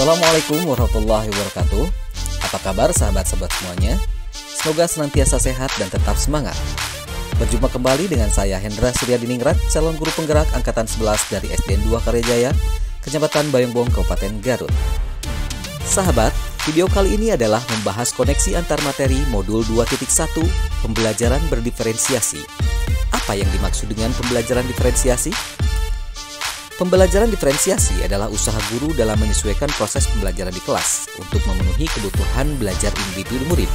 Assalamualaikum warahmatullahi wabarakatuh. Apa kabar sahabat-sahabat semuanya? Semoga senantiasa sehat dan tetap semangat. Berjumpa kembali dengan saya Hendra Suryadiningrat, calon guru penggerak angkatan 11 dari SDN 2 Karyajaya, Kecamatan Bayongbong, Kabupaten Garut. Sahabat, video kali ini adalah membahas koneksi antar materi modul 2.1 pembelajaran berdiferensiasi. Apa yang dimaksud dengan pembelajaran diferensiasi? Pembelajaran diferensiasi adalah usaha guru dalam menyesuaikan proses pembelajaran di kelas untuk memenuhi kebutuhan belajar individu murid.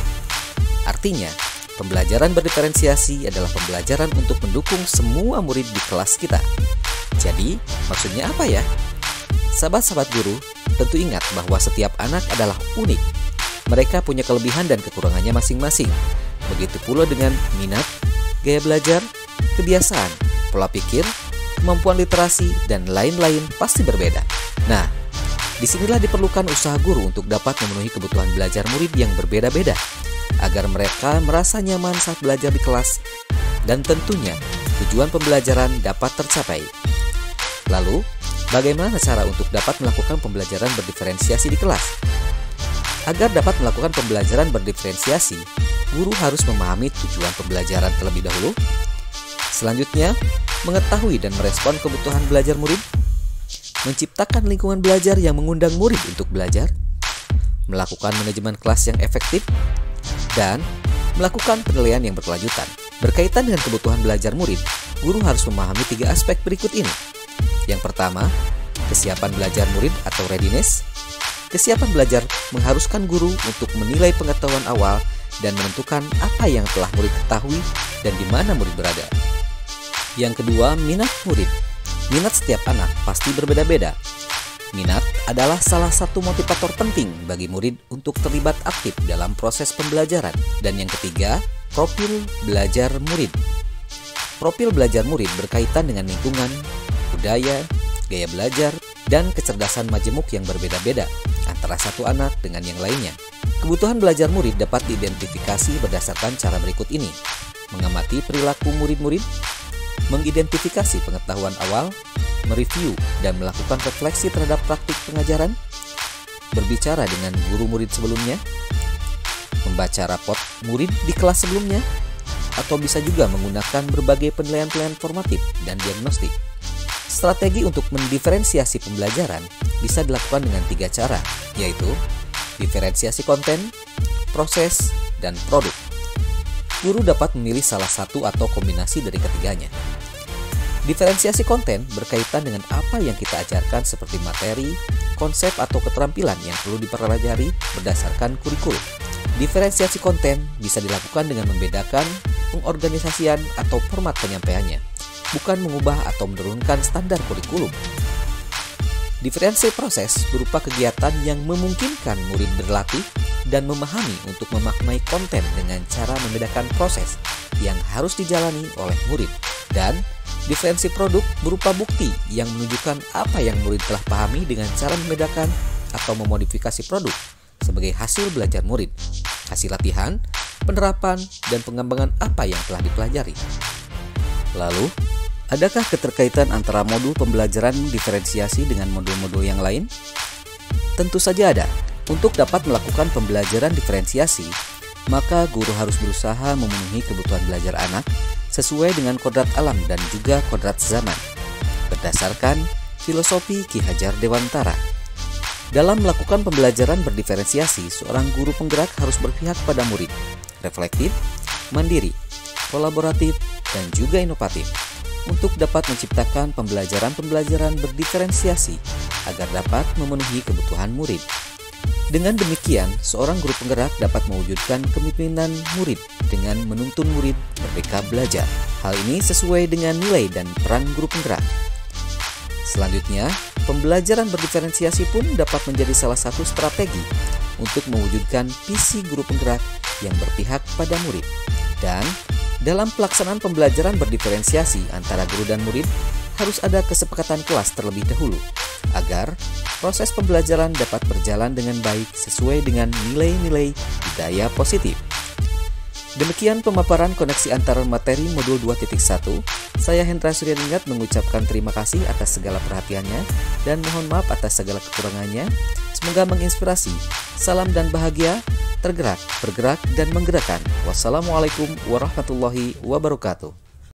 Artinya, pembelajaran berdiferensiasi adalah pembelajaran untuk mendukung semua murid di kelas kita. Jadi, maksudnya apa ya? Sahabat-sahabat guru, tentu ingat bahwa setiap anak adalah unik. Mereka punya kelebihan dan kekurangannya masing-masing. Begitu pula dengan minat, gaya belajar, kebiasaan, pola pikir, kemampuan literasi, dan lain-lain pasti berbeda. Nah, disinilah diperlukan usaha guru untuk dapat memenuhi kebutuhan belajar murid yang berbeda-beda, agar mereka merasa nyaman saat belajar di kelas, dan tentunya tujuan pembelajaran dapat tercapai. Lalu, bagaimana cara untuk dapat melakukan pembelajaran berdiferensiasi di kelas? Agar dapat melakukan pembelajaran berdiferensiasi, guru harus memahami tujuan pembelajaran terlebih dahulu. Selanjutnya, mengetahui dan merespon kebutuhan belajar murid, menciptakan lingkungan belajar yang mengundang murid untuk belajar, melakukan manajemen kelas yang efektif, dan melakukan penilaian yang berkelanjutan. Berkaitan dengan kebutuhan belajar murid, guru harus memahami 3 aspek berikut ini. Yang pertama, kesiapan belajar murid atau readiness. Kesiapan belajar mengharuskan guru untuk menilai pengetahuan awal dan menentukan apa yang telah murid ketahui dan di mana murid berada. Yang kedua, minat murid. Minat setiap anak pasti berbeda-beda. Minat adalah salah satu motivator penting bagi murid untuk terlibat aktif dalam proses pembelajaran. Dan yang ketiga, profil belajar murid. Profil belajar murid berkaitan dengan lingkungan, budaya, gaya belajar, dan kecerdasan majemuk yang berbeda-beda antara satu anak dengan yang lainnya. Kebutuhan belajar murid dapat diidentifikasi berdasarkan cara berikut ini: mengamati perilaku murid-murid, mengidentifikasi pengetahuan awal, mereview dan melakukan refleksi terhadap praktik pengajaran, berbicara dengan guru murid sebelumnya, membaca rapot murid di kelas sebelumnya, atau bisa juga menggunakan berbagai penilaian formatif dan diagnostik. Strategi untuk mendiferensiasi pembelajaran bisa dilakukan dengan 3 cara, yaitu diferensiasi konten, proses, dan produk. Guru dapat memilih salah satu atau kombinasi dari ketiganya. Diferensiasi konten berkaitan dengan apa yang kita ajarkan seperti materi, konsep atau keterampilan yang perlu dipelajari berdasarkan kurikulum. Diferensiasi konten bisa dilakukan dengan membedakan pengorganisasian atau format penyampaiannya, bukan mengubah atau menurunkan standar kurikulum. Diferensiasi proses berupa kegiatan yang memungkinkan murid berlatih dan memahami untuk memaknai konten dengan cara membedakan proses yang harus dijalani oleh murid. Dan diferensi produk berupa bukti yang menunjukkan apa yang murid telah pahami dengan cara membedakan atau memodifikasi produk sebagai hasil belajar murid, hasil latihan, penerapan, dan pengembangan apa yang telah dipelajari. Lalu, adakah keterkaitan antara modul pembelajaran diferensiasi dengan modul-modul yang lain? Tentu saja ada. Untuk dapat melakukan pembelajaran diferensiasi, maka guru harus berusaha memenuhi kebutuhan belajar anak sesuai dengan kodrat alam dan juga kodrat zaman, berdasarkan filosofi Ki Hajar Dewantara. Dalam melakukan pembelajaran berdiferensiasi, seorang guru penggerak harus berpihak pada murid, reflektif, mandiri, kolaboratif, dan juga inovatif, untuk dapat menciptakan pembelajaran berdiferensiasi agar dapat memenuhi kebutuhan murid. Dengan demikian, seorang guru penggerak dapat mewujudkan kepemimpinan murid dengan menuntun murid merdeka belajar. Hal ini sesuai dengan nilai dan peran guru penggerak. Selanjutnya, pembelajaran berdiferensiasi pun dapat menjadi salah satu strategi untuk mewujudkan visi guru penggerak yang berpihak pada murid. Dan dalam pelaksanaan pembelajaran berdiferensiasi antara guru dan murid, harus ada kesepakatan kelas terlebih dahulu, agar proses pembelajaran dapat berjalan dengan baik sesuai dengan nilai-nilai budaya positif. Demikian pemaparan koneksi antara materi modul 2.1. Saya Hendra Suryadiningrat mengucapkan terima kasih atas segala perhatiannya dan mohon maaf atas segala kekurangannya. Semoga menginspirasi. Salam dan bahagia, tergerak, bergerak, dan menggerakkan. Wassalamualaikum warahmatullahi wabarakatuh.